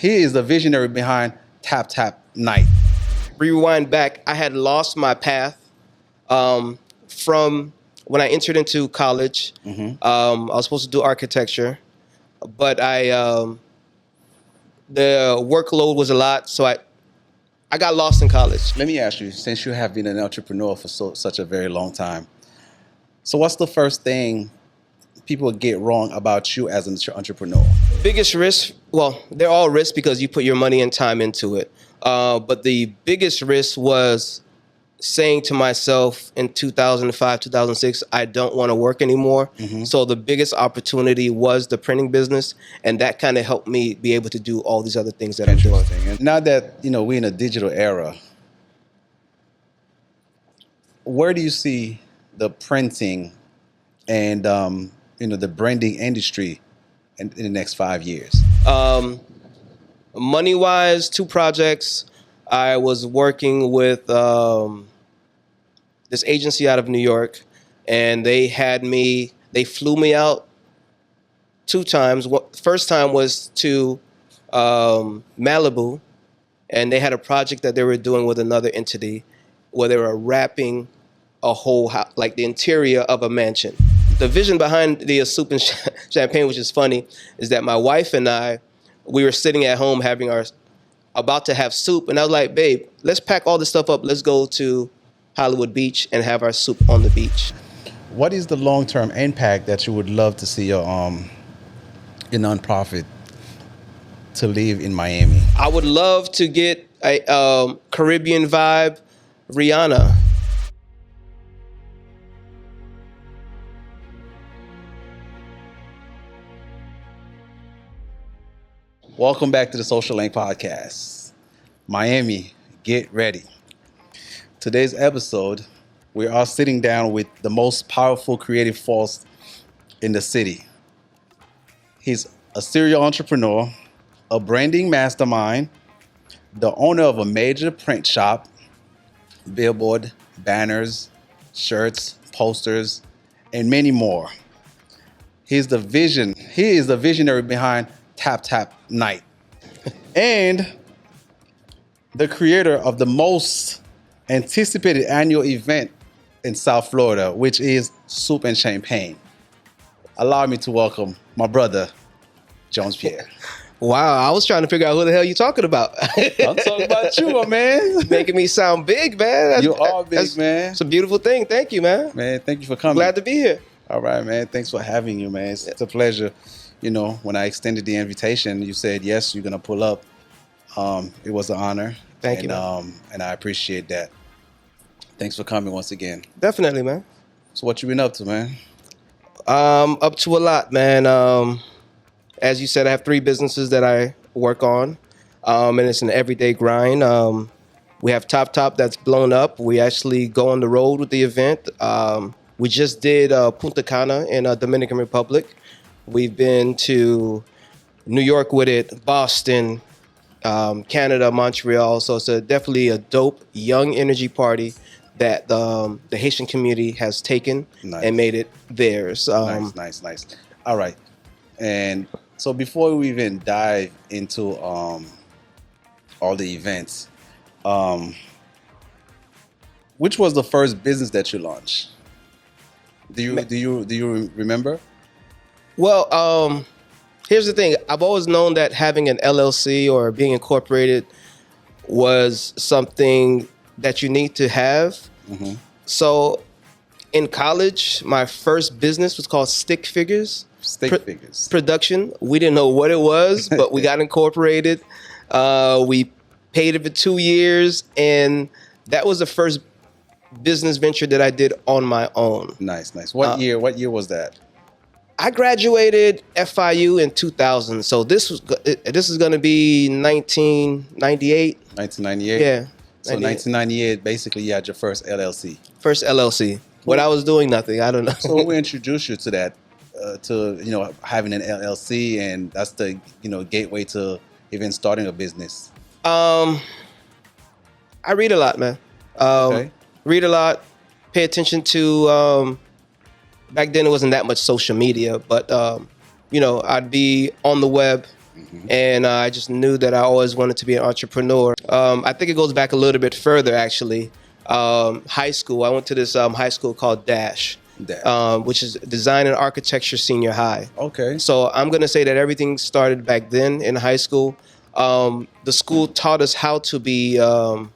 He is the visionary behind Tap Tap Night. Rewind back, I had lost my path from when I entered into college. I was supposed to do architecture, but the workload was a lot, so I got lost in college. Let me ask you, since you have been an entrepreneur for such a very long time, so what's the first thing people get wrong about you as an entrepreneur? Biggest risk, well, they're all risks because you put your money and time into it. But the biggest risk was saying to myself in 2005, 2006, I don't want to work anymore. So the biggest opportunity was the printing business, and that kind of helped me be able to do all these other things that I'm doing. And now that, we're in a digital era, where do you see the printing and, the branding industry in the next 5 years? Money-wise, 2 projects. I was working with this agency out of New York, and they flew me out 2 times. First time was to Malibu, and they had a project that they were doing with another entity where they were wrapping a whole house, like the interior of a mansion. The vision behind the soup and champagne, which is funny, is that my wife and we were sitting at home about to have soup, and I was like, babe, let's pack all this stuff up. Let's go to Hollywood Beach and have our soup on the beach. What is the long-term impact that you would love to see your nonprofit to live in Miami? I would love to get a Caribbean vibe Rihanna. Welcome back to the Social Link Podcast. Miami, get ready. Today's episode, we are sitting down with the most powerful creative force in the city. He's a serial entrepreneur, a branding mastermind, the owner of a major print shop, billboard, banners, shirts, posters, and many more. He is the visionary behind Tap Tap Night and the creator of the most anticipated annual event in South Florida, which is Soup and Champagne. Allow me to welcome my brother, Jones Pierre. Wow, I was trying to figure out who the hell you're talking about. I'm talking about you, my man. Making me sound big, man. You are big, man. It's a beautiful thing. Thank you, man. Man, thank you for coming. Glad to be here. All right, man. Thanks for having you, man. It's a pleasure. When I extended the invitation, you said, yes, you're going to pull up. It was an honor. Thank you, man. And I appreciate that. Thanks for coming once again. Definitely, man. So what you been up to, man? Up to a lot, man. As you said, I have 3 businesses that I work on, and it's an everyday grind. We have Top that's blown up. We actually go on the road with the event. We just did Punta Cana in Dominican Republic. We've been to New York with it, Boston, Canada, Montreal. So it's definitely a dope, young energy party that the Haitian community has taken and made it theirs. Nice. All right. And so before we even dive into all the events, which was the first business that you launched? Do you remember? Well, here's the thing. I've always known that having an LLC or being incorporated was something that you need to have. So in college, my first business was called Stick Figures. Figures. Production. We didn't know what it was, but we got incorporated. We paid it for 2 years, and that was the first business venture that I did on my own. Nice. What year was that? I graduated FIU in 2000, so this is going to be 1998. 1998. Yeah. So 1998, basically, you had your first LLC. First LLC. When I was doing nothing, I don't know. So who introduced you to that? To having an LLC, and that's the gateway to even starting a business. I read a lot, man. Okay. Read a lot. Pay attention to. Back then, it wasn't that much social media, but I'd be on the web And I just knew that I always wanted to be an entrepreneur. I think it goes back a little bit further, actually. High school, I went to this high school called Dash. Which is Design and Architecture Senior High. Okay. So I'm going to say that everything started back then in high school. The school taught us how to do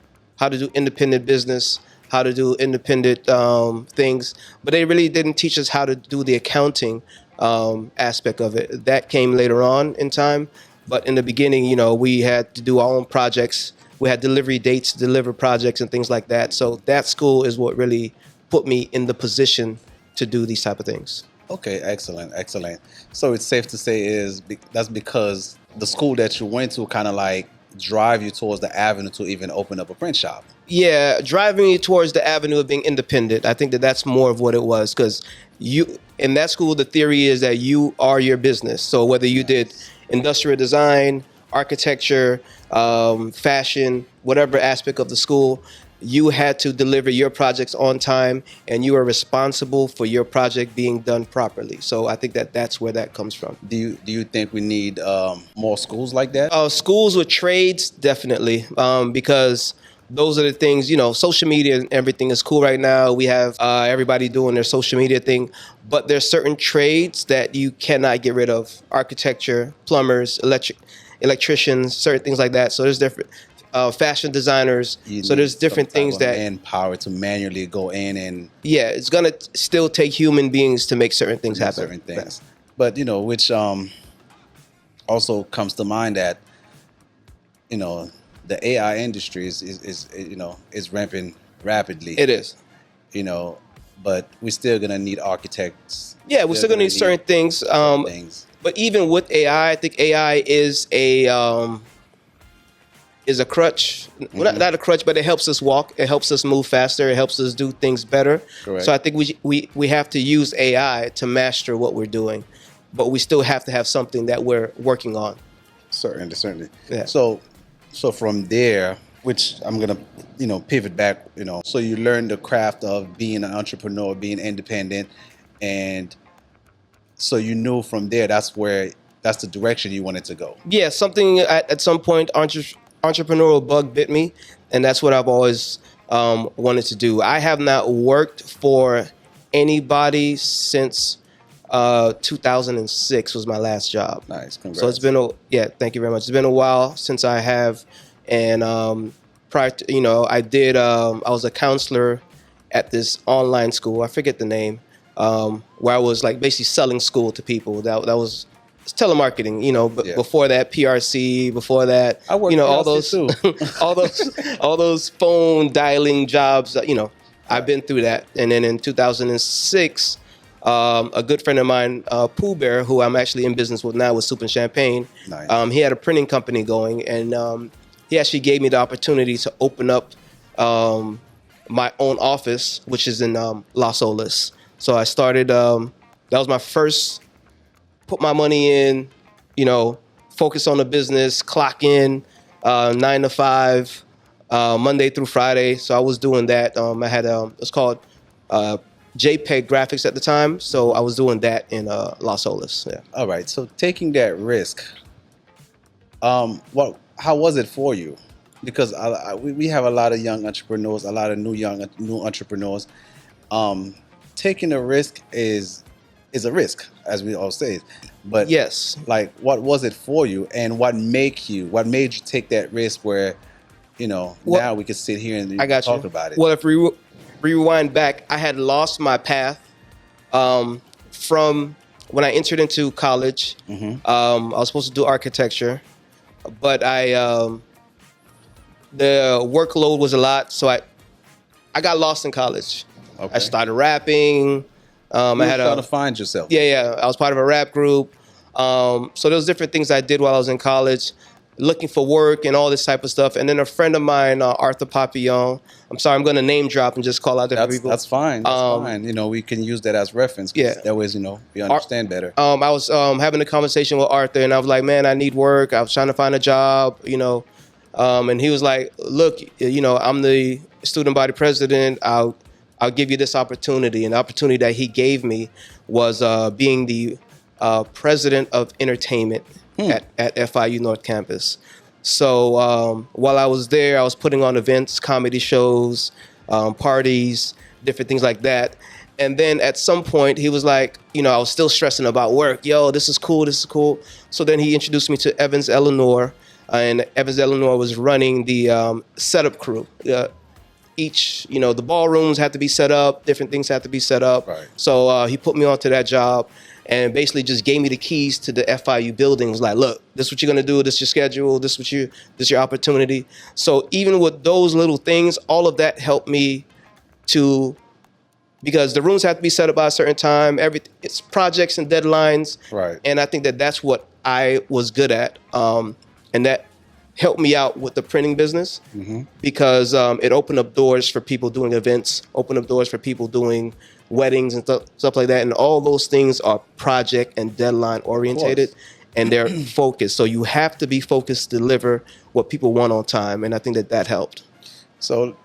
independent business, how to do independent things, but they really didn't teach us how to do the accounting aspect of it. That came later on in time. But in the beginning, we had to do our own projects. We had delivery dates, deliver projects and things like that. So that school is what really put me in the position to do these type of things. Okay, excellent. So it's safe to say that's because the school that you went to kind of like drive you towards the avenue to even open up a print shop. Yeah, driving you towards the avenue of being independent. I think that's more of what it was, because in that school, the theory is that you are your business. So whether you did industrial design, architecture, fashion, whatever aspect of the school, you had to deliver your projects on time, and you are responsible for your project being done properly. So I think that's where that comes from. Do you think we need more schools like that? Schools with trades, definitely, because those are the things, social media and everything is cool right now. We have everybody doing their social media thing, but there's certain trades that you cannot get rid of. Architecture, plumbers, electricians, certain things like that. So there's different fashion designers. So there's different things that manpower to manually go in and it's gonna still take human beings to make certain things happen. Certain things, but which also comes to mind that the AI industry is ramping rapidly. It is. But we're still gonna need architects. Yeah, we're still gonna need certain things. But even with AI, I think AI is a crutch. Well, not a crutch, but it helps us walk. It helps us move faster. It helps us do things better. Correct. So I think we have to use AI to master what we're doing, but we still have to have something that we're working on. Certainly. Yeah. So from there, which I'm gonna pivot back. So you learn the craft of being an entrepreneur, being independent, and so you knew from there that's the direction you wanted to go. Yeah, something at some point entrepreneurial bug bit me, and that's what I've always wanted to do. I have not worked for anybody since 2006 was my last job. Nice, congrats. So it's been thank you very much. It's been a while since I have, and prior to, I was a counselor at this online school. I forget the name, where I was like basically selling school to people. That was. It's telemarketing, but before that, PRC, before that, I worked all PRC those, all those phone dialing jobs, I've been through that. And then in 2006, a good friend of mine, Pierre, who I'm actually in business with now with Soup and Champagne, nice. He had a printing company going, and he actually gave me the opportunity to open up my own office, which is in Las Olas. So I started, that was my first. Put my money in, focus on the business, clock in 9 to 5, Monday through Friday. So I was doing that. I had it's called JPEG graphics at the time. So I was doing that in Las Olas. Yeah. All right. So taking that risk, how was it for you? Because we have a lot of young entrepreneurs, a lot of new entrepreneurs. Taking a risk is a risk, as we all say. But yes, like, what was it for you, and what made you take that risk where, now we can sit here and talk about it? Well, if we rewind back, I had lost my path from when I entered into college. I was supposed to do architecture, but the workload was a lot, so I got lost in college. Okay. I started rapping. I had trying to find yourself. Yeah. I was part of a rap group. So there was different things I did while I was in college, looking for work and all this type of stuff. And then a friend of mine, Arthur Papillon. I'm sorry, I'm going to name drop and just call out different people. That's fine. That's fine. We can use that as reference. Yeah. That way, we understand better. I was having a conversation with Arthur, and I was like, man, I need work. I was trying to find a job, and he was like, look, I'm the student body president. I'll give you this opportunity. And the opportunity that he gave me was being the president of entertainment at FIU North Campus. So while I was there, I was putting on events, comedy shows, parties, different things like that. And then at some point, he was like, I was still stressing about work. Yo, this is cool, this is cool. So then he introduced me to Evans Eleanor, and Evans Eleanor was running the setup crew. The ballrooms had to be set up, different things had to be set up. Right. So he put me onto that job and basically just gave me the keys to the FIU building. Was like, look, this is what you're gonna do, this is your schedule, this is your opportunity. So even with those little things, all of that helped me because the rooms have to be set up by a certain time. It's projects and deadlines. Right. And I think that that's what I was good at. And that helped me out with the printing business because it opened up doors for people doing events, opened up doors for people doing weddings and stuff like that. And all those things are project and deadline orientated, and they're focused. So you have to be focused to deliver what people want on time. And I think that helped. So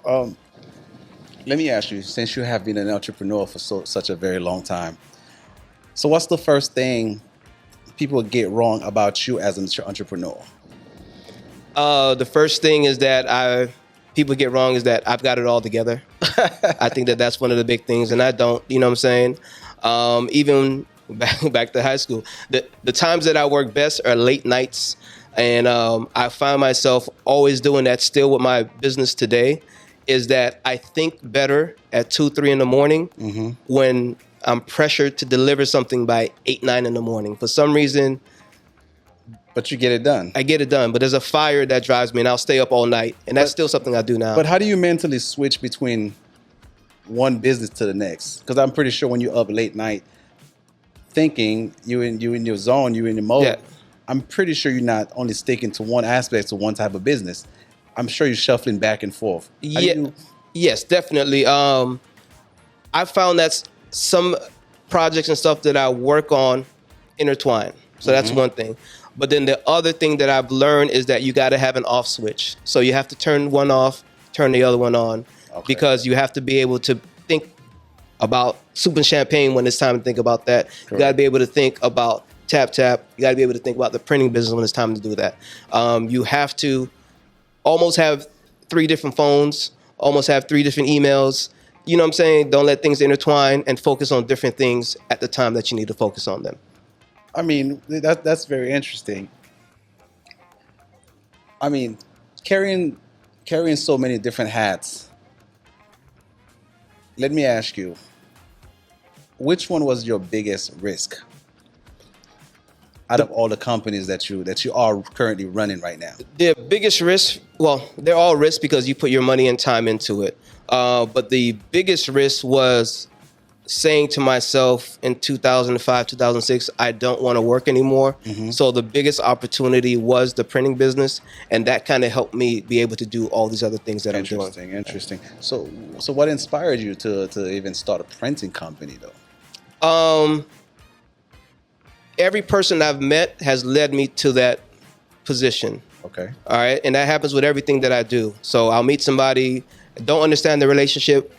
let me ask you, since you have been an entrepreneur for such a very long time, so what's the first thing people get wrong about you as an entrepreneur? The first thing is that people get wrong is that I've got it all together. I think that that's one of the big things, and I don't. You know what I'm saying? Even back to high school, the times that I work best are late nights, and I find myself always doing that still with my business today. Is that I think better at 2, 3 in the morning when I'm pressured to deliver something by 8, 9 in the morning. For some reason. But you get it done. I get it done, but there's a fire that drives me, and I'll stay up all night, and that's still something I do now. But how do you mentally switch between one business to the next? Because I'm pretty sure when you're up late night thinking, you in your zone, you in your mode, I'm pretty sure you're not only sticking to one aspect, to one type of business. I'm sure you're shuffling back and forth. Yes, definitely. I found that some projects and stuff that I work on intertwine. So that's one thing. But then the other thing that I've learned is that you got to have an off switch. So you have to turn one off, turn the other one on, because you have to be able to think about soup and champagne when it's time to think about that. Correct. You got to be able to think about tap. You got to be able to think about the printing business when it's time to do that. You have to almost have 3 different phones, almost have 3 different emails. You know what I'm saying? Don't let things intertwine, and focus on different things at the time that you need to focus on them. I mean, that's very interesting. I mean, carrying so many different hats. Let me ask you, which one was your biggest risk out of all the companies that you are currently running right now? The biggest risk, well, they're all risks because you put your money and time into it. But the biggest risk was saying to myself in 2005, 2006, I don't want to work anymore. So the biggest opportunity was the printing business, and that kind of helped me be able to do all these other things that I'm doing. Interesting. So what inspired you to even start a printing company, though? Every person I've met has led me to that position. Okay. All right. And that happens with everything that I do. So I'll meet somebody, don't understand the relationship,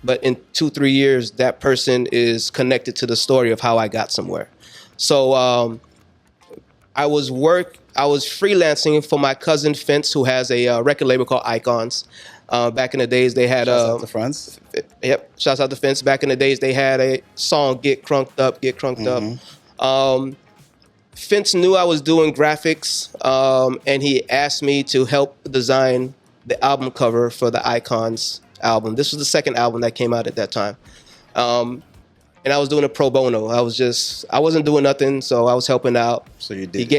but in 2, 3 years, that person is connected to the story of how I got somewhere. So I was freelancing for my cousin Fence, who has a record label called Icons. Back in the days, they had Shouts out to France. Yep, shouts out to Fence. Back in the days, they had a song, Get Crunked Up, Get Crunked Up. Fence knew I was doing graphics, and he asked me to help design the album cover for the Icons album. This was the second album that came out at that time. And I was doing it pro bono. I wasn't doing nothing, so I was helping out. So you did.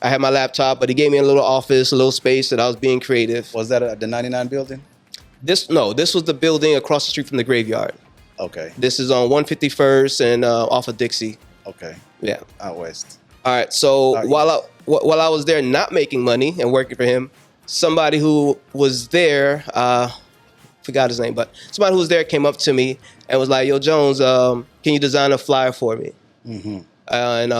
I had my laptop, but he gave me a little office, a little space that I was being creative. Was that at the 99 building? This was the building across the street from the graveyard. Okay. This is on 151st and off of Dixie. Okay. Yeah. Out west. All right. So while I was there not making money and working for him, somebody who was there, forgot his name, but somebody who was there came up to me and was like, "Yo, Jones, can you design a flyer for me?" And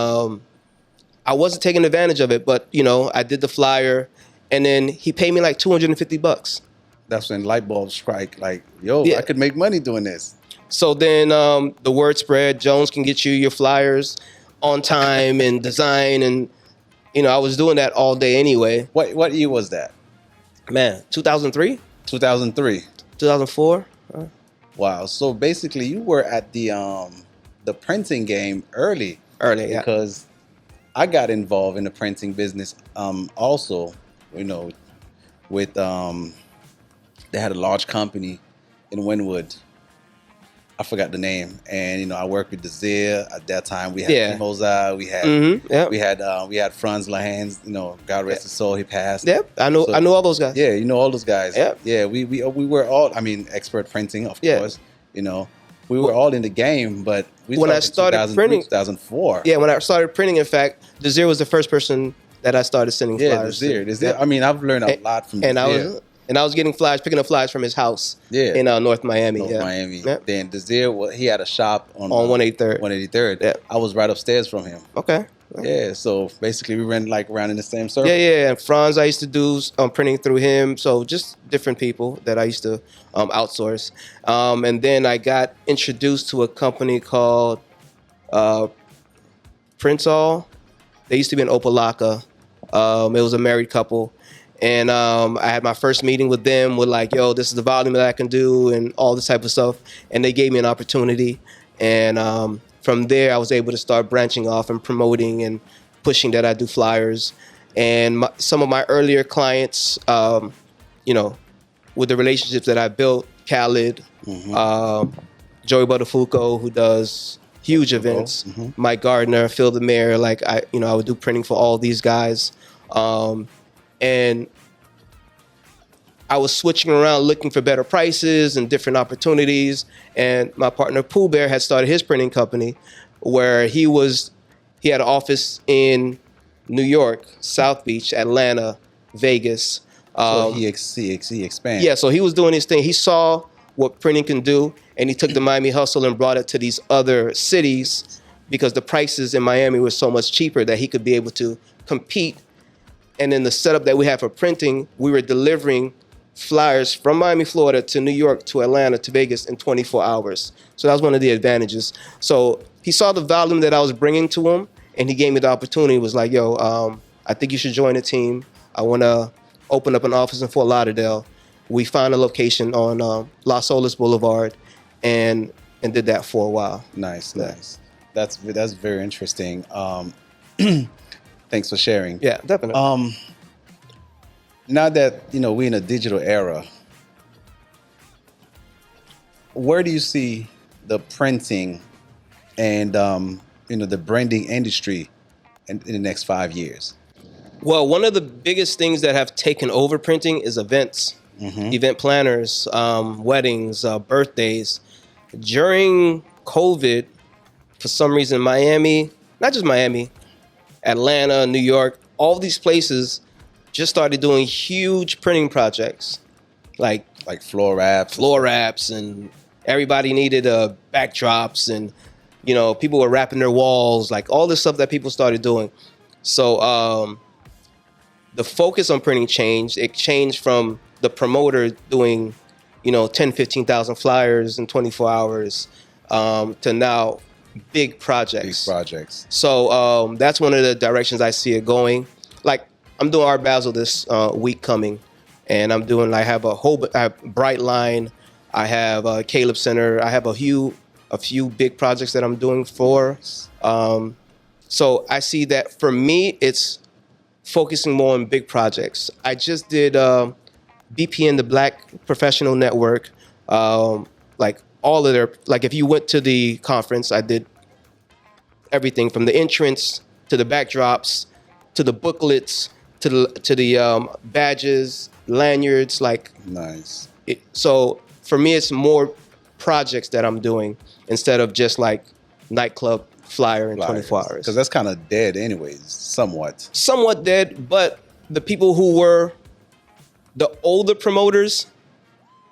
I wasn't taking advantage of it, but I did the flyer, and then he paid me like $250. That's when light bulbs strike. Like, yo, I could make money doing this. So then the word spread. Jones can get you your flyers on time and design, and I was doing that all day anyway. What year was that? Man, 2003, 2003. 2004. Wow. So basically, you were at the printing game early. Early, yeah. Because I got involved in the printing business. Also, with they had a large company in Wynwood. I forgot the name, and I worked with Desire at that time. We had Mimosa, we had Franz Lahans. God rest his soul, he passed. Yep, I know all those guys. Yeah, all those guys. Yep. Yeah, we were all. I mean, expert printing, of course. We were all in the game, but when I started printing, 2004. Yeah, when I started printing, in fact, Desire was the first person that I started sending flyers. Desire. I mean, I've learned a lot from Desire. And I was getting flyers, picking up flyers from his house in North Miami. Miami. Yep. Then Desire, he had a shop on 183rd. 183rd. Yeah. I was right upstairs from him. Okay. Yeah, so basically we ran around in the same circle. Yeah. And Franz, I used to do printing through him. So just different people that I used to outsource. And then I got introduced to a company called Printsall. They used to be in Opelika. It was a married couple. And I had my first meeting with them with like, yo, this is the volume that I can do and all this type of stuff. And they gave me an opportunity. And from there, I was able to start branching off and promoting and pushing that I do flyers. And some of my earlier clients, with the relationships that I built, Khaled, Joey Buttafuoco, who does huge events, Mike Gardner, Phil the Mayor, like I would do printing for all these guys. And I was switching around looking for better prices and different opportunities. And my partner Pooh Bear had started his printing company where he had an office in New York, South Beach, Atlanta, Vegas. So he expanded. Yeah, so he was doing his thing. He saw what printing can do, and he took the Miami hustle and brought it to these other cities because the prices in Miami were so much cheaper that he could be able to compete. And in the setup that we had for printing, we were delivering flyers from Miami, Florida to New York, to Atlanta, to Vegas in 24 hours. So that was one of the advantages. So he saw the volume that I was bringing to him, and he gave me the opportunity. He was like, yo, I think you should join the team. I want to open up an office in Fort Lauderdale. We found a location on Las Olas Boulevard and did that for a while. Nice. That's very interesting. Thanks for sharing. Yeah, definitely. Now that we're in a digital era, where do you see the printing and the branding industry in the next 5 years? Well, one of the biggest things that have taken over printing is events, event planners, weddings, birthdays. During COVID, for some reason, Miami, not just Miami, Atlanta, New York, all these places just started doing huge printing projects, like floor wraps, and everybody needed backdrops, and people were wrapping their walls, like all this stuff that people started doing. So the focus on printing changed. It changed from the promoter doing 10, 15,000 flyers in 24 hours to now big projects. So that's one of the directions I see it going. Like I'm doing Art Basel this week coming, and I'm doing. I have Bright Line, I have Caleb Center, I have a few big projects that I'm doing for. So I see that for me, it's focusing more on big projects. I just did BPN, the Black Professional Network, like all of their, like if you went to the conference, I did everything from the entrance to the backdrops to the booklets to the badges, lanyards, like nice. So for me, it's more projects that I'm doing instead of just like nightclub flyer in 24 hours. Because that's kind of dead anyways, somewhat. Somewhat dead, but the people who were the older promoters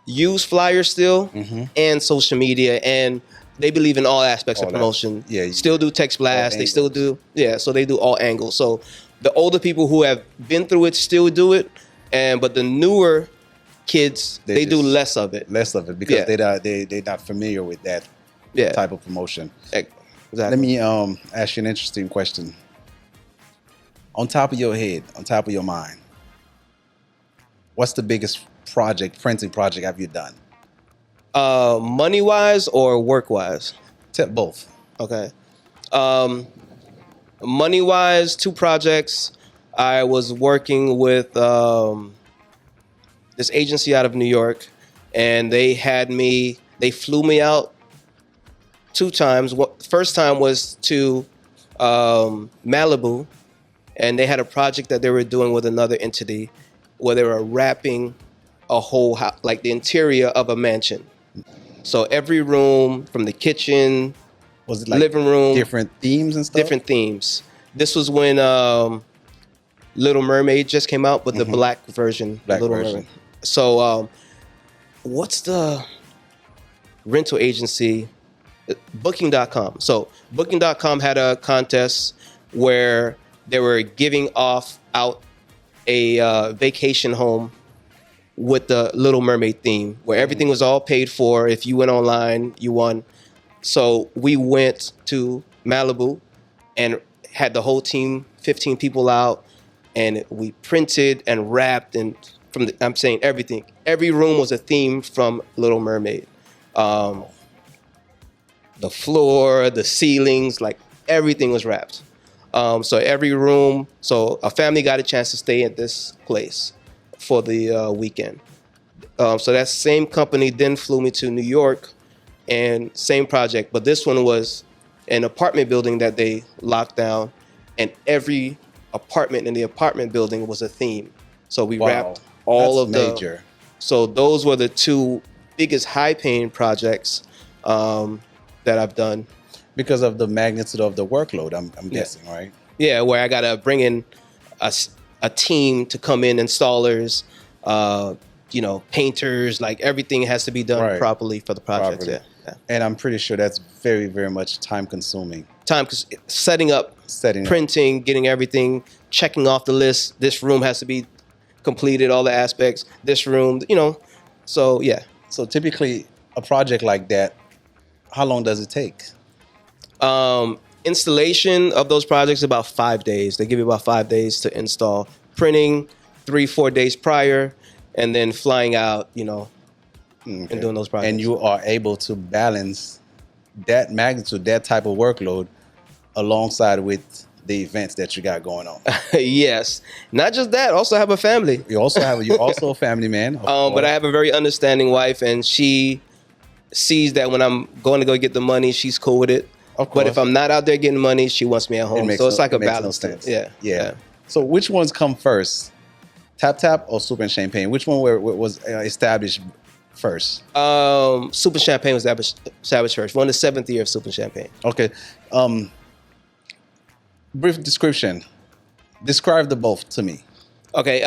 use flyers still and social media, and they believe in all aspects of promotion. Still do text blasts. They still do. Yeah, so they do all angles. So the older people who have been through it still do it, but the newer kids, they do less of it. Because they're not familiar with that type of promotion. Exactly. Let me ask you an interesting question. On top of your head, on top of your mind, what's the biggest printing project have you done? Money wise or work wise? Tip both. Okay. Money wise, 2 projects. I was working with this agency out of New York, and they flew me out 2 times. First time was to Malibu, and they had a project that they were doing with another entity where they were wrapping a whole house, like the interior of a mansion. So every room, from the kitchen, Was it like living room, different themes and stuff? different themes. This was when Little Mermaid just came out, but the black version. Black Little version. Mermaid. So what's the rental agency? Booking.com. So Booking.com had a contest where they were giving out a vacation home with the Little Mermaid theme, where everything was all paid for. If you went online, you won. So we went to Malibu and had the whole team, 15 people out, and we printed and wrapped, and I'm saying everything. Every room was a theme from Little Mermaid. The floor, the ceilings, like everything was wrapped. So every room, so a family got a chance to stay at this place for the weekend. So that same company then flew me to New York, and same project, but this one was an apartment building that they locked down, and every apartment in the apartment building was a theme. So we wrapped all of the major. So those were the 2 biggest high-paying projects that I've done. Because of the magnitude of the workload, I'm guessing, right? Yeah, where I gotta bring in a team to come in, installers, painters, like everything has to be done properly for the project. Yeah. And I'm pretty sure that's very, very much time consuming. Setting up, printing, getting everything, checking off the list. This room has to be completed, all the aspects. This room, so yeah. So typically a project like that, how long does it take? Installation of those projects about 5 days. They give you about 5 days to install. Printing 3-4 days prior, and then flying out, and doing those projects. And you are able to balance that magnitude, that type of workload, alongside with the events that you got going on. Yes, not just that. Also have a family. You're also a family man. But I have a very understanding wife, and she sees that when I'm going to go get the money, she's cool with it. Of course. But if I'm not out there getting money, she wants me at home. So it's like a balance. Yeah. So which ones come first? Tap Tap or Soup and Champagne? Which one was established first? Soup and Champagne was established first. We're in the 7th year of Soup and Champagne. Okay. Brief description. Describe the both to me. Okay.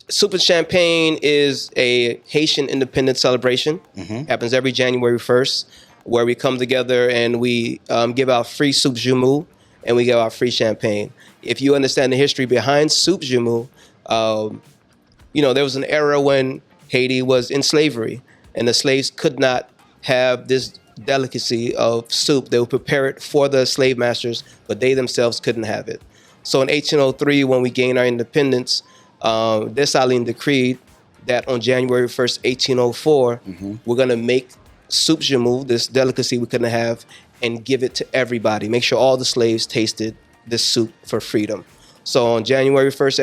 Soup and Champagne is a Haitian independence celebration. Happens every January 1st, where we come together and we give out free soup jumeau, and we give out free champagne. If you understand the history behind soup jumeau, there was an era when Haiti was in slavery, and the slaves could not have this delicacy of soup. They would prepare it for the slave masters, but they themselves couldn't have it. So in 1803, when we gained our independence, Dessalines decreed that on January 1st, 1804, we're going to make soup jumeau, this delicacy we couldn't have, and give it to everybody. Make sure all the slaves tasted this soup for freedom. So on January 1st,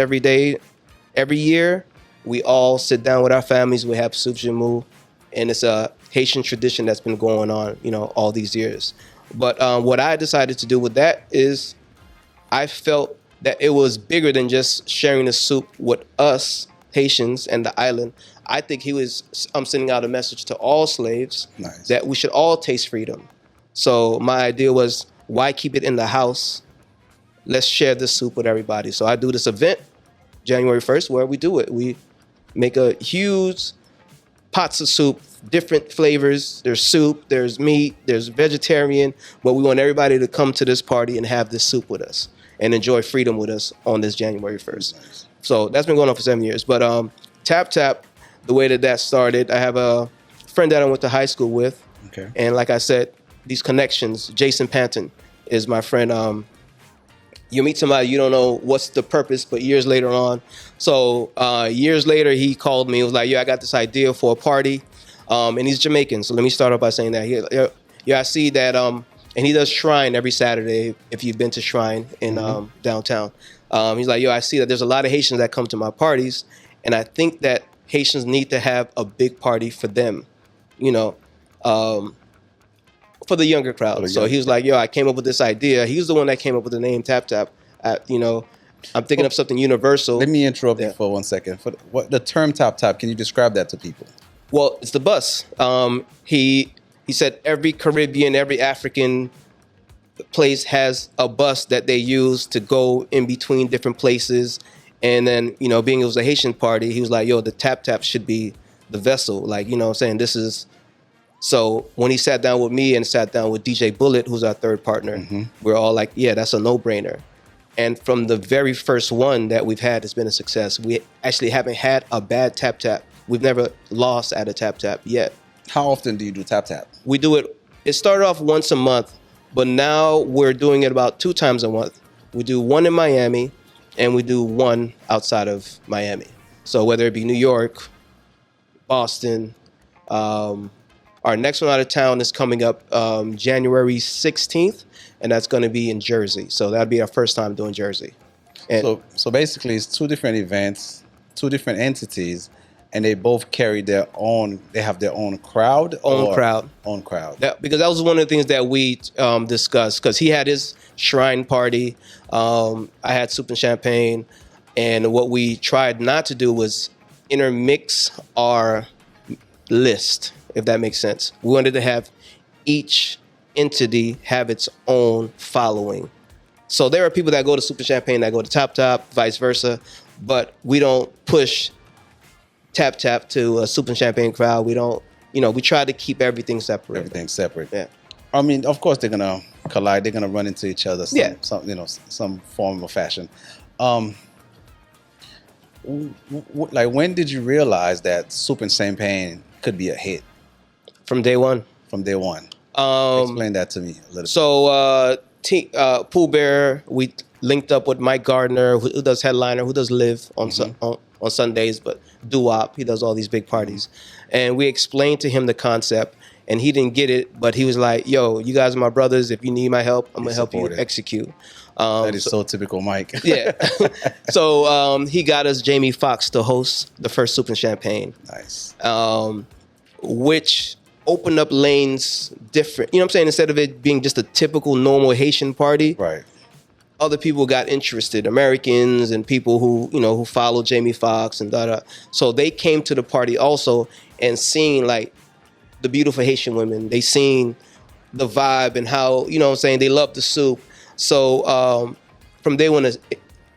every year, we all sit down with our families. We have soup jumeau, and it's a Haitian tradition that's been going on, all these years. But what I decided to do with that is I felt that it was bigger than just sharing the soup with us Haitians and the island. I think I'm sending out a message to all slaves that we should all taste freedom. So my idea was, why keep it in the house? Let's share the soup with everybody. So I do this event January 1st where we do it. We make a huge pots of soup, different flavors. There's soup, there's meat, there's vegetarian, but we want everybody to come to this party and have this soup with us and enjoy freedom with us on this January 1st. Nice. So that's been going on for 7 years. But Tap Tap, the way that started, I have a friend that I went to high school with. Okay. And like I said, these connections, Jason Panton is my friend. You meet somebody, you don't know what's the purpose, but years later on. So years later, he called me. He was like, "Yo, I got this idea for a party," and he's Jamaican. So let me start off by saying that. Yeah, I see that. And he does Shrine every Saturday. If you've been to Shrine in downtown, he's like, "Yo, I see that there's a lot of Haitians that come to my parties, and I think that Haitians need to have a big party for them, you know." For the younger crowd. So he was like, "Yo, I came up with this idea." He was the one that came up with the name Tap Tap. I'm thinking of something universal. Let me interrupt you for 1 second. For what the term Tap Tap? Can you describe that to people? Well, it's the bus. He said every Caribbean, every African place has a bus that they use to go in between different places. And then, being it was a Haitian party, he was like, "Yo, the Tap Tap should be the vessel." Like, what I'm saying, this is. So when he sat down with me and sat down with DJ Bullet, who's our third partner, we're all like, "Yeah, that's a no-brainer." And from the very first one that we've had, it's been a success. We actually haven't had a bad Tap Tap. We've never lost at a Tap Tap yet. How often do you do Tap Tap? We do it. It started off once a month, but now we're doing it about 2 times a month. We do one in Miami, and we do one outside of Miami. So whether it be New York, Boston, our next one out of town is coming up January 16th, and that's going to be in Jersey. So that'll be our first time doing Jersey. And so basically, it's 2 different events, 2 different entities, and they both carry their own. They have their own crowd. Own crowd. Because that was one of the things that we discussed. Because he had his Shrine party, I had Soup and Champagne, and what we tried not to do was intermix our list, if that makes sense. We wanted to have each entity have its own following. So there are people that go to Super Champagne that go to Tap Tap, vice versa, but we don't push Tap Tap to a Super Champagne crowd. We don't, we try to keep everything separate. Everything separate. Yeah. I mean, of course they're gonna collide. They're gonna run into each other. Some form of fashion. Like, when did you realize that Soup and Champagne could be a hit? From day one. Explain that to me a little bit. So, Pooh Bear, we linked up with Mike Gardner, who does Headliner, who does Live on Sundays, but Doo-Wop, he does all these big parties. And we explained to him the concept, and he didn't get it, but he was like, "Yo, you guys are my brothers. If you need my help, I'm going to help you execute." That is so typical Mike. Yeah. So he got us Jamie Foxx to host the first Soup and Champagne. Nice. Which opened up lanes different. You know what I'm saying? Instead of it being just a typical normal Haitian party, right, other people got interested, Americans and people who follow Jamie Foxx and da. So they came to the party also and seeing like the beautiful Haitian women. They seen the vibe and how, they love the soup. So from day one, it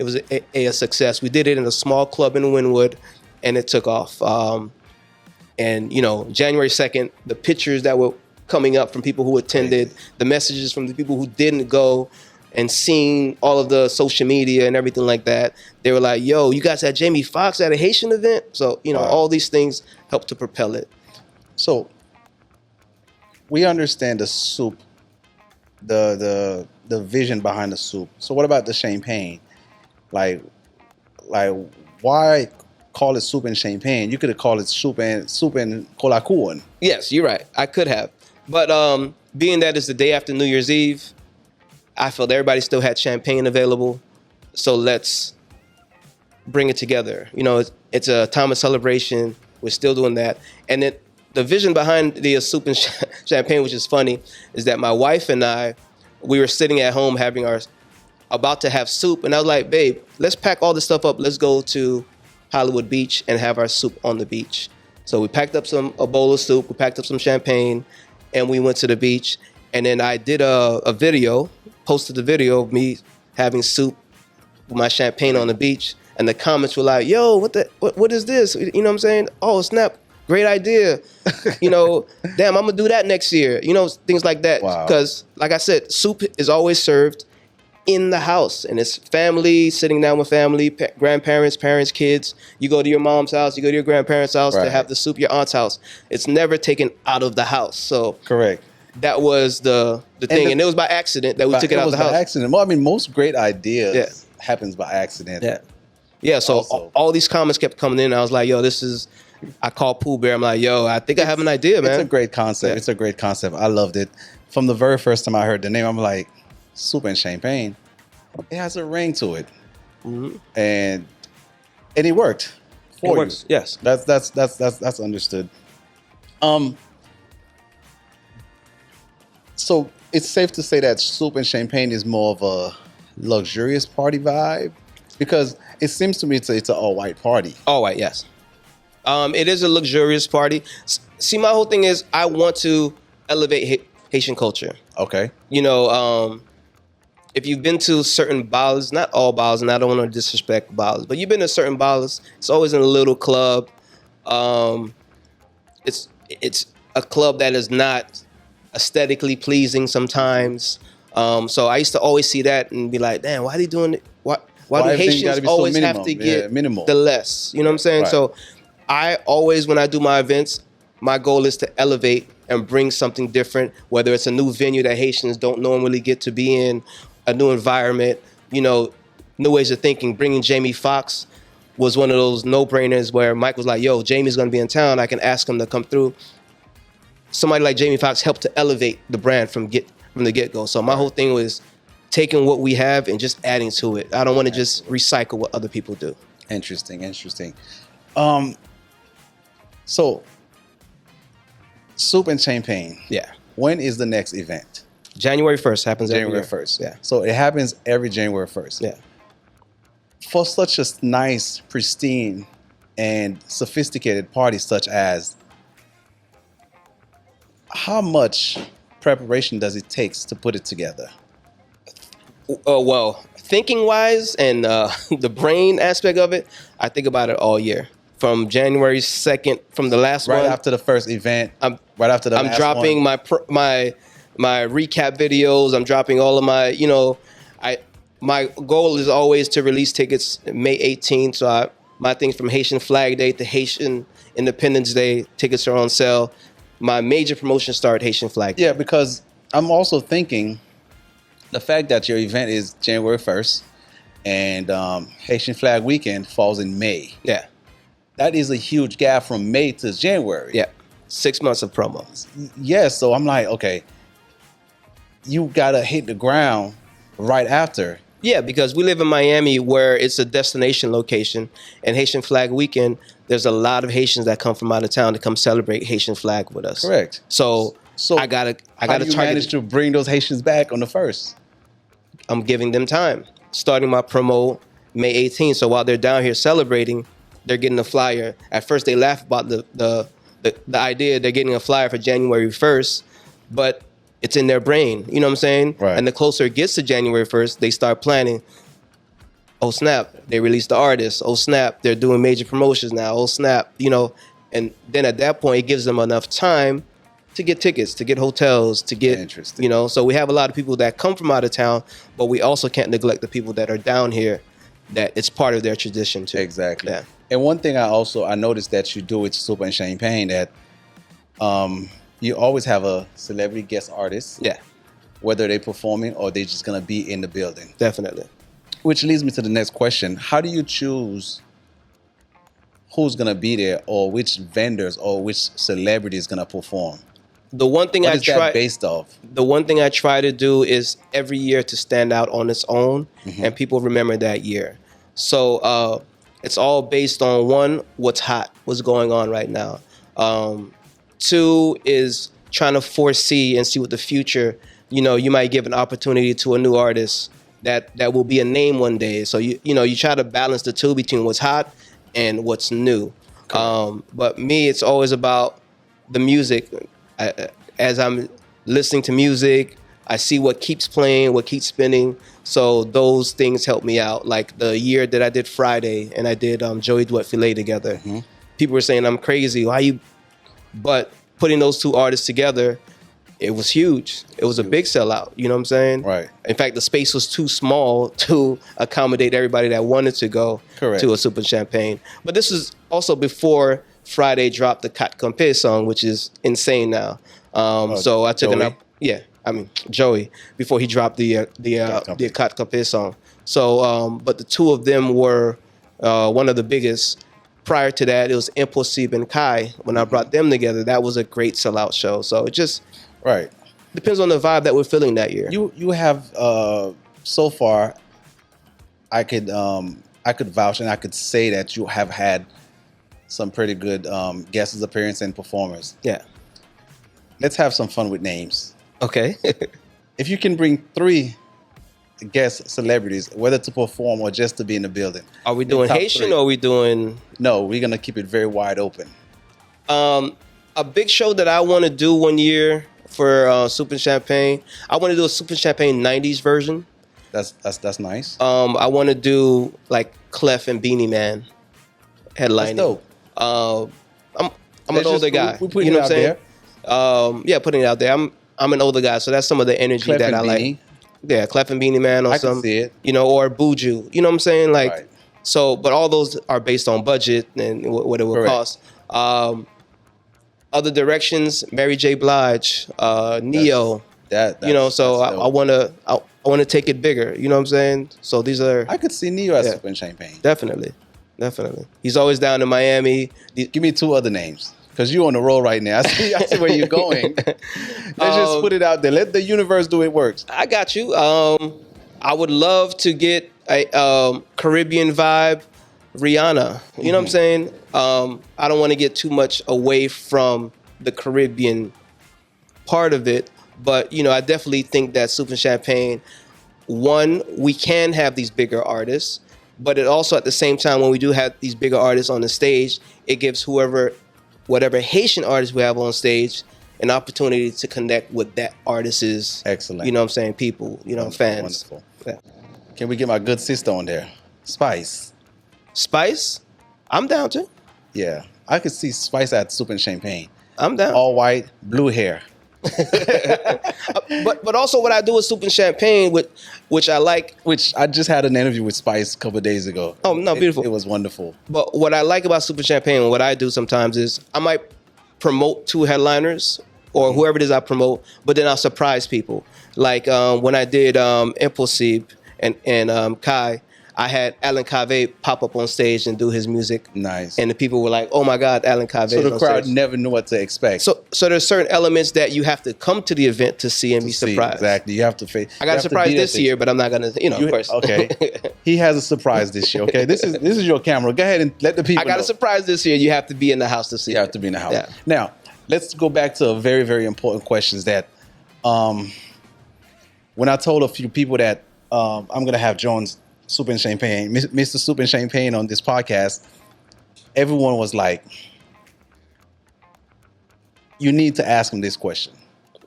was a success. We did it in a small club in Wynwood, and it took off. And January 2nd, the pictures that were coming up from people who attended, the messages from the people who didn't go, and seeing all of the social media and everything like that, they were like, "Yo, you guys had Jamie Foxx at a Haitian event?" So, wow. All these things helped to propel it. So we understand the soup, the vision behind the soup. So what about the champagne? Like why call it Soup and Champagne? You could have called it Soup and Kolakuan. Yes, you're right. I could have. But being that it's the day after New Year's Eve, I felt everybody still had champagne available. So let's bring it together. It's a time of celebration. We're still doing that. And then the vision behind the Soup and Champagne, which is funny, is that my wife and I, we were sitting at home about to have soup. And I was like, "Babe, let's pack all this stuff up. Let's go to Hollywood Beach and have our soup on the beach." So we packed up a bowl of soup, we packed up some champagne, and we went to the beach. And then I did a video, posted the video of me having soup with my champagne on the beach. And the comments were like, "Yo, what is this?" You know what I'm saying? "Oh, snap, great idea." "Damn, I'm gonna do that next year." Things like that. Wow. Because like I said, soup is always served in the house, and it's family, sitting down with family, grandparents, parents, kids. You go to your mom's house, you go to your grandparents' house to have the soup, your aunt's house. It's never taken out of the house. So correct. that was the thing, and it was by accident that we took it out the house. By accident. Well, I mean, most great ideas happens by accident. Yeah. So all these comments kept coming in. I was like, yo, I called Pooh Bear. I'm like, yo, I think I have an idea, man. It's a great concept. It's a great concept. I loved it. From the very first time I heard the name, I'm like, Soup and Champagne. It has a ring to it, and it worked. It works. Yes. That's understood. So it's safe to say that Soup and Champagne is more of a luxurious party vibe, because it seems to me it's an all-white party. All white, yes. It is a luxurious party. See, my whole thing is I want to elevate Haitian culture. Okay. You know, if you've been to certain bals, not all bals, and I don't want to disrespect bals, but you've been to certain bals, it's always in a little club. It's a club that is not aesthetically pleasing sometimes. So I used to always see that and be like, damn, why are they doing it? Why do Haitians always have to get the less? You know what I'm saying? Right. So I always, when I do my events, my goal is to elevate and bring something different, whether it's a new venue that Haitians don't normally get to be in, a new environment, you know, new ways of thinking. Bringing Jamie Foxx was one of those no-brainers where Mike was like, yo, Jamie's going to be in town. I can ask him to come through. Somebody like Jamie Foxx helped to elevate the brand from the get-go. So my whole thing was taking what we have and just adding to it. I don't want to just recycle what other people do. Interesting. So, Soup and Champagne. Yeah. When is the next event? January 1st happens every year. January 1st. Yeah. So it happens every January 1st. Yeah. For such a nice, pristine, and sophisticated party such as, how much preparation does it take to put it together? Well, thinking-wise and the brain aspect of it, I think about it all year. From January 2nd, from the last one. Right after the first event. I'm dropping my recap videos. I'm dropping all of my, my goal is always to release tickets May 18th. So my things from Haitian Flag Day to Haitian Independence Day, tickets are on sale. My major promotion start Haitian Flag Day. Yeah, because I'm also thinking the fact that your event is January 1st and Haitian Flag Weekend falls in May. Yeah. That is a huge gap from May to January. Yeah. 6 months of promos. Yeah, so I'm like, okay, you got to hit the ground right after. Yeah, because we live in Miami where it's a destination location, and Haitian Flag Weekend, there's a lot of Haitians that come from out of town to come celebrate Haitian flag with us. Correct. So I gotta how do you manage to bring those Haitians back on the 1st? I'm giving them time. Starting my promo May 18th. So while they're down here celebrating, they're getting a flyer. At first they laugh about the idea they're getting a flyer for January 1st, but it's in their brain. You know what I'm saying? Right. And the closer it gets to January 1st, they start planning. Oh snap, they released the artist. Oh snap, they're doing major promotions now. Oh snap, and then at that point it gives them enough time to get tickets, to get hotels, to get, interesting. So we have a lot of people that come from out of town, but we also can't neglect the people that are down here, that it's part of their tradition too. Exactly. Yeah. And one thing I noticed that you do with Soup and Champagne, that you always have a celebrity guest artist. Yeah. Whether they're performing or they're just going to be in the building. Definitely. Which leads me to the next question. How do you choose who's going to be there, or which vendors or which celebrity is going to perform? The one thing that based off? The one thing I try to do is every year to stand out on its own, and people remember that year. So it's all based on, one, what's hot, what's going on right now. Two is trying to foresee and see what the future, you might give an opportunity to a new artist that will be a name one day. So you try to balance the two between what's hot and what's new. But me, it's always about the music. As I'm listening to music, I see what keeps playing, what keeps spinning. So those things help me out. Like the year that I did Friday and I did Joey Duet Filet together. People were saying I'm crazy. Why you? But putting those two artists together, it was huge. It was a big sellout. You know what I'm saying? Right. In fact, the space was too small to accommodate everybody that wanted to go to a Soup and Champagne. But this is also before Friday dropped the Cat Compé song, which is insane now. So I took Joey? it up. Yeah, I mean Joey before he dropped the Cat Compé song. So, but the two of them were one of the biggest. Prior to that, it was Impossible and Kai. When I brought them together, that was a great sellout show. So it just Right. depends on the vibe that we're feeling that year. You have so far. I could vouch and I could say that you have had some pretty good guest appearances and performers. Yeah. Let's have some fun with names. Okay. If you can bring 3 guest celebrities, whether to perform or just to be in the building. Are we doing Haitian 3. or are we doing? No, we're gonna keep it very wide open. A big show that I want to do one year for Soup and Champagne. I want to do a Soup and Champagne 90s version. That's nice. I want to do like Clef and Beanie Man headlining. That's dope. I'm an older guy. We putting it out there. Yeah, putting it out there. I'm an older guy, so that's some of the energy Clef that and I Beanie. like. Yeah, Clef and Beanie Man or I some, can see it. or Buju. You know what I'm saying? Like, Right. so, but all those are based on budget and what it would Correct. cost. Other directions, Mary J. Blige, Neo. So I want to take it bigger. You know what I'm saying? So these are I could see Neo as Yeah. Soup and Champagne. definitely. He's always down in Miami. Give me 2 other names. Because you're on the roll right now. I see where you're going. Let's just put it out there. Let the universe do it works. I got you. I would love to get a Caribbean vibe Rihanna. You know what I'm saying? I don't want to get too much away from the Caribbean part of it, but I definitely think that Soup and Champagne, one, we can have these bigger artists, but it also at the same time when we do have these bigger artists on the stage, it gives whatever Haitian artist we have on stage an opportunity to connect with that artist's Excellent. You know what I'm saying, people, fans. Wonderful. Yeah. Can we get my good sister on there? Spice. Spice, I'm down too. Yeah. I could see Spice at Soup and Champagne. I'm down. All white, blue hair. But also what I do with Soup and Champagne, which I like. Which I just had an interview with Spice a couple of days ago. Oh, no, beautiful. It was wonderful. But what I like about Soup and Champagne, and what I do sometimes is I might promote 2 headliners or whoever it is I promote, but then I'll surprise people. Like when I did Impossible and Kai, I had Alan Cave pop up on stage and do his music. Nice. And the people were like, "Oh my God, Alan Cave!" So the crowd never knew what to expect. So there's certain elements that you have to come to the event to see and be surprised. Exactly. You have to face. I got a surprise this year, but I'm not gonna, of course. Okay. He has a surprise this year. Okay. This is your camera. Go ahead and let the people I got know. a surprise this year. You have to be in the house to see. You have to be in the house. Yeah. Now, let's go back to a very, very important question that when I told a few people that I'm going to have Jones Soup and Champagne, Mr. Soup and Champagne on this podcast, everyone was like, you need to ask him this question.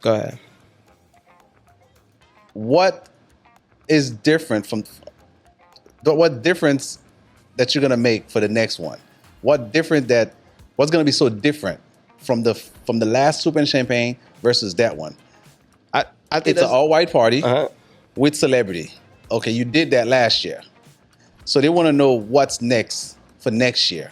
Go ahead. What is different what difference that you're going to make for the next one? What's going to be so different from the last Soup and Champagne versus that one? I think It's an all-white party with celebrity. Okay, you did that last year. So they want to know what's next for next year.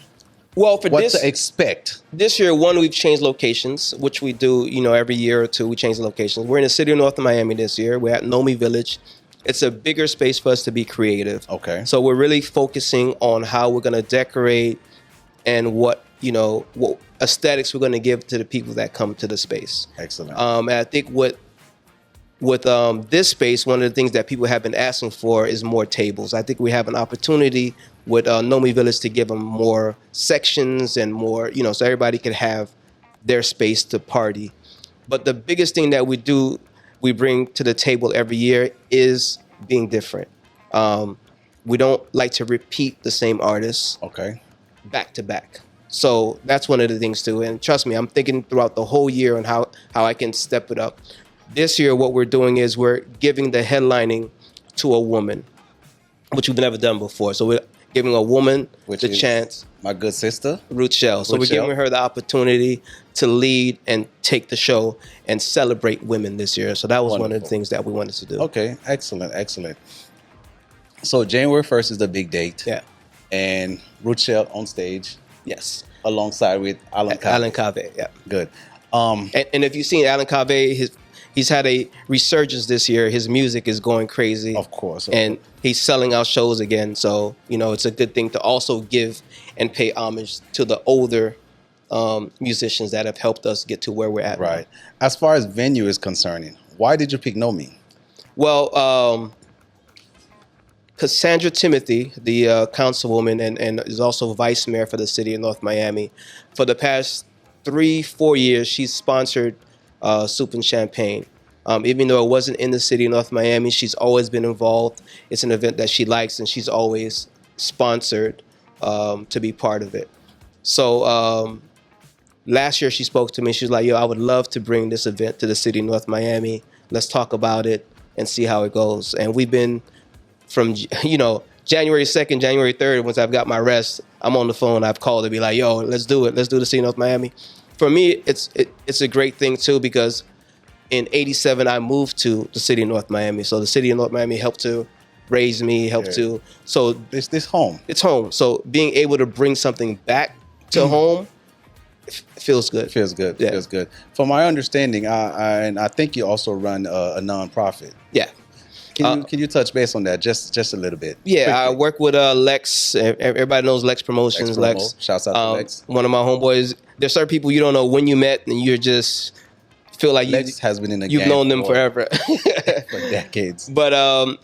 Well, for What to expect. this year, one, we've changed locations, which we do, every year or two, we change the locations. We're in the city of North Miami this year. We're at Nomi Village. It's a bigger space for us to be creative. Okay. So we're really focusing on how we're going to decorate and what aesthetics we're going to give to the people that come to the space. Excellent. And I think with this space, one of the things that people have been asking for is more tables. I think we have an opportunity with Nomi Village to give them more sections and more, so everybody can have their space to party. But the biggest thing that we bring to the table every year is being different. We don't like to repeat the same artists Okay. back to back. So that's one of the things too. And trust me, I'm thinking throughout the whole year on how I can step it up. This year, what we're doing is we're giving the headlining to a woman, which we've never done before. So we're giving a woman the chance. My good sister. Rochelle. So we're Rochelle. giving her the opportunity to lead and take the show and celebrate women this year. So that was one of the Wonderful. things that we wanted to do. Okay. Excellent. Excellent. So January 1st is the big date. Yeah. And Rochelle on stage. Yes. alongside with Alan Cave. Alan Cave, yeah. Good. And if you've seen Alan Cave, he's had a resurgence this year. His music is going crazy. Of course. And he's selling out shows again. So, it's a good thing to also give and pay homage to the older musicians that have helped us get to where we're at. Right. As far as venue is concerning, why did you pick Nomi? Well, Cassandra Timothy, the councilwoman and is also vice mayor for the city of North Miami, for the past 3-4 years, she's sponsored Soup and Champagne. Even though it wasn't in the city of North Miami, she's always been involved. It's an event that she likes, and she's always sponsored to be part of it. So last year she spoke to me. She was like, yo, I would love to bring this event to the city of North Miami. Let's talk about it and see how it goes. And we've been from, January 2nd, January 3rd, once I've got my rest, I'm on the phone. I've called to be like, yo, let's do it. Let's do the city of North Miami. For me, it's a great thing, too, because in 87, I moved to the city of North Miami. So the city of North Miami helped to raise me, helped to. So this home. It's home. So being able to bring something back to home, it feels good. Feels good. Yeah. Feels good. From my understanding, I think you also run a nonprofit. Yeah. Can you touch base on that just a little bit? Yeah, Quickly. I work with Lex. Everybody knows Lex Promotions. Lex. Shouts out to Lex. One of my homeboys. There's certain people you don't know when you met, and you're just feel like Lex has been in the you've game known them forever. for decades. But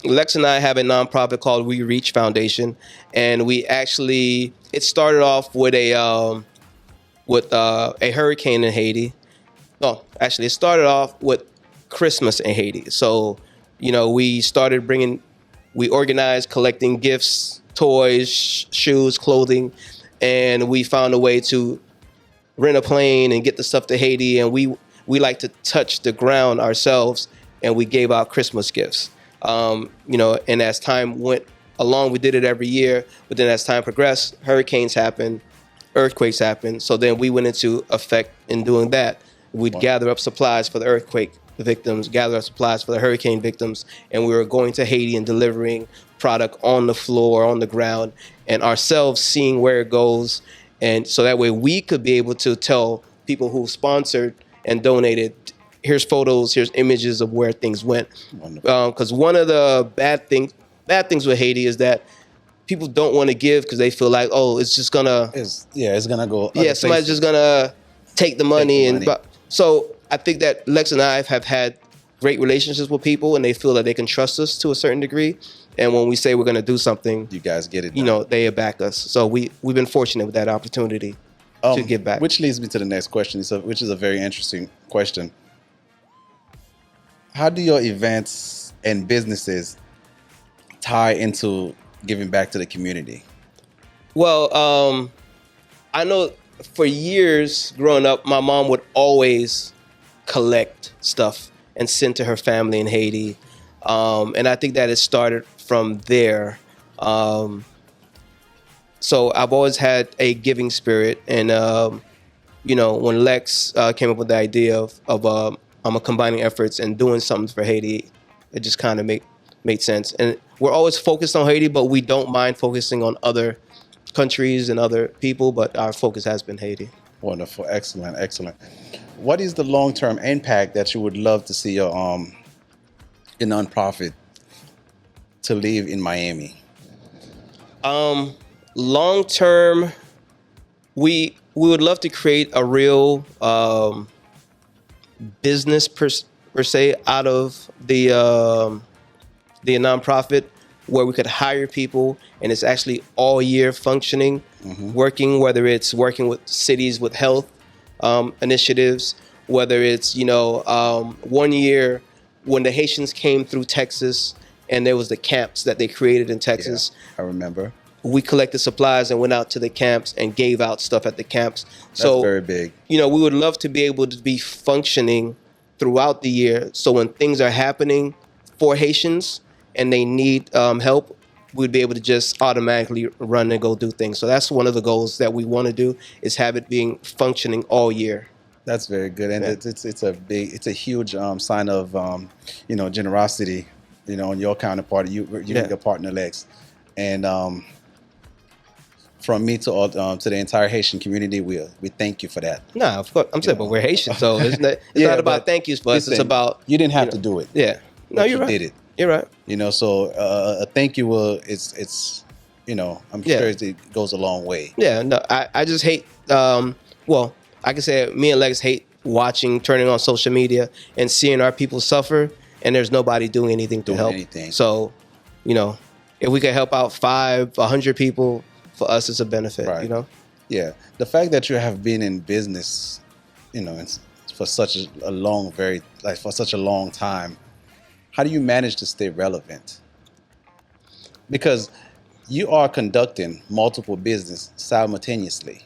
Lex and I have a nonprofit called We Reach Foundation, and it started off with a hurricane in Haiti. No, actually, it started off with Christmas in Haiti. So, we organized collecting gifts, toys, shoes, clothing, and we found a way to rent a plane and get the stuff to Haiti. And we like to touch the ground ourselves, and we gave out Christmas gifts. And as time went along, we did it every year. But then as time progressed, hurricanes happened, earthquakes happened. So then we went into effect in doing that. We'd gather up supplies for the earthquake victims, gather up supplies for the hurricane victims, and we were going to Haiti and delivering product on the floor, on the ground, and ourselves seeing where it goes. And so that way we could be able to tell people who sponsored and donated, here's photos, here's images of where things went. Because one of the bad things with Haiti is that people don't want to give because they feel like, oh, it's just gonna... It's gonna go... Yeah, somebody's just gonna take the money. So I think that Lex and I have had great relationships with people, and they feel that they can trust us to a certain degree. And when we say we're going to do something, you guys get it done. They back us. So we've been fortunate with that opportunity to give back. Which leads me to the next question, which is a very interesting question. How do your events and businesses tie into giving back to the community? Well, I know for years growing up, my mom would always collect stuff and send to her family in Haiti. And I think that it started from there. So I've always had a giving spirit. And, when Lex came up with the idea of combining efforts and doing something for Haiti, it just kind of made sense. And we're always focused on Haiti, but we don't mind focusing on other countries and other people, but our focus has been Haiti. Wonderful. Excellent. What is the long-term impact that you would love to see your nonprofit to leave in Miami? Long-term, we would love to create a real business per se out of the nonprofit, where we could hire people and it's actually all year functioning, working, whether it's working with cities with health initiatives, whether it's, 1 year when the Haitians came through Texas and there was the camps that they created in Texas. Yeah, I remember. We collected supplies and went out to the camps and gave out stuff at the camps. That's very big. We would love to be able to be functioning throughout the year. So when things are happening for Haitians and they need help, we'd be able to just automatically run and go do things. So that's one of the goals that we want to do, is have it being functioning all year. That's very good, and it's a huge sign of generosity, on your counterpart, you and your partner Lex, and from me to all to the entire Haitian community, we thank you for that. Nah, of course. I'm saying, but we're Haitian, so it's Yeah, not about but thank yous for us. It's listen, about you didn't have to do it. Yeah. No, But you're you right. did it. You're right. So a thank you will it's I'm sure it goes a long way. Yeah. No, I just hate. Well, I can say me and Lex hate turning on social media and seeing our people suffer, and there's nobody doing anything to help. So, if we can help out 100 people, for us it's a benefit. Right. Yeah. The fact that you have been in business, for such a long, for such a long time, how do you manage to stay relevant? Because you are conducting multiple business simultaneously.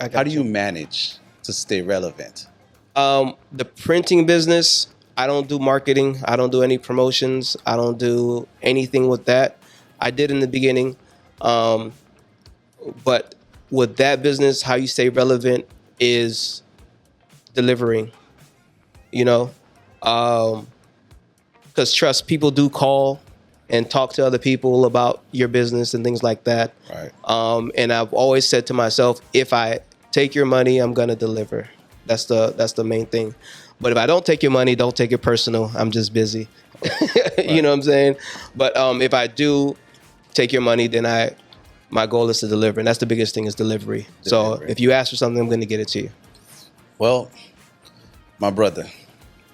How do you manage to stay relevant? The printing business, I don't do marketing. I don't do any promotions. I don't do anything with that. I did in the beginning. But with that business, how you stay relevant is delivering, because trust, people do call and talk to other people about your business and things like that. Right. And I've always said to myself, if I take your money, I'm going to deliver. That's the main thing. But if I don't take your money, don't take it personal. I'm just busy. Right. You know what I'm saying? But if I do take your money, then my goal is to deliver. And that's the biggest thing, is delivery. So if you ask for something, I'm going to get it to you. Well, my brother,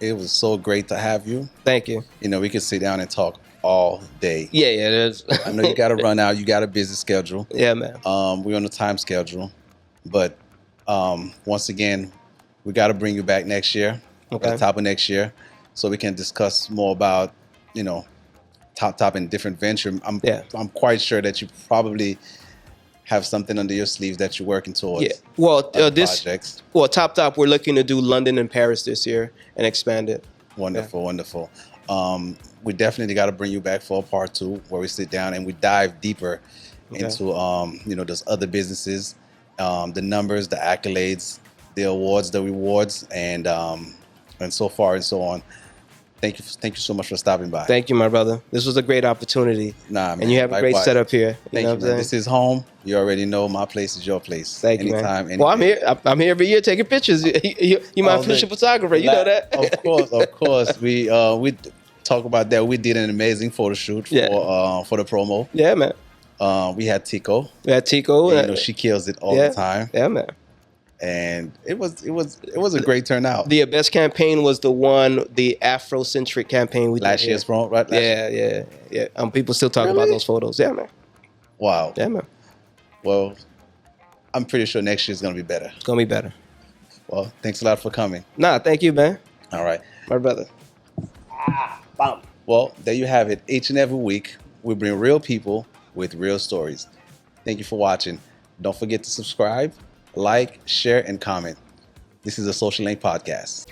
it was so great to have you. Thank you. We could sit down and talk all day. Yeah, it is. I know you got to run out. You got a busy schedule. Yeah, man. We're on a time schedule. But once again, we got to bring you back next year, at the top of next year, so we can discuss more about, top and different venture. I'm quite sure that you probably have something under your sleeve that you're working towards. Yeah. Well, projects. Well, top, we're looking to do London and Paris this year and expand it. Wonderful, wonderful. We definitely got to bring you back for a part 2 where we sit down and we dive deeper into those other businesses, the numbers, the accolades, the awards, the rewards, and so far and so on. Thank you so much for stopping by. Thank you, my brother. This was a great opportunity. Nah, man. And you have a great setup here. Thank you, man. This is home. You already know my place is your place. Thank you, anytime, man. Well, I'm here. I'm here every year taking pictures. You my official photographer. You know that. Of course. We talk about that. We did an amazing photo shoot for the promo. Yeah, man. We had Tico. And, she kills it all the time. Yeah, man. And it was a great turnout. The best campaign was the Afrocentric campaign we did last year's promo, right? Yeah. People still talk about those photos. Yeah, man. Wow. Yeah, man. Well, I'm pretty sure next year's gonna be better. It's gonna be better. Well, thanks a lot for coming. Nah, thank you, man. All right, my brother. Bam. Well, there you have it. Each and every week, we bring real people with real stories. Thank you for watching. Don't forget to subscribe, like, share, and comment. This is a Social Link Podcast.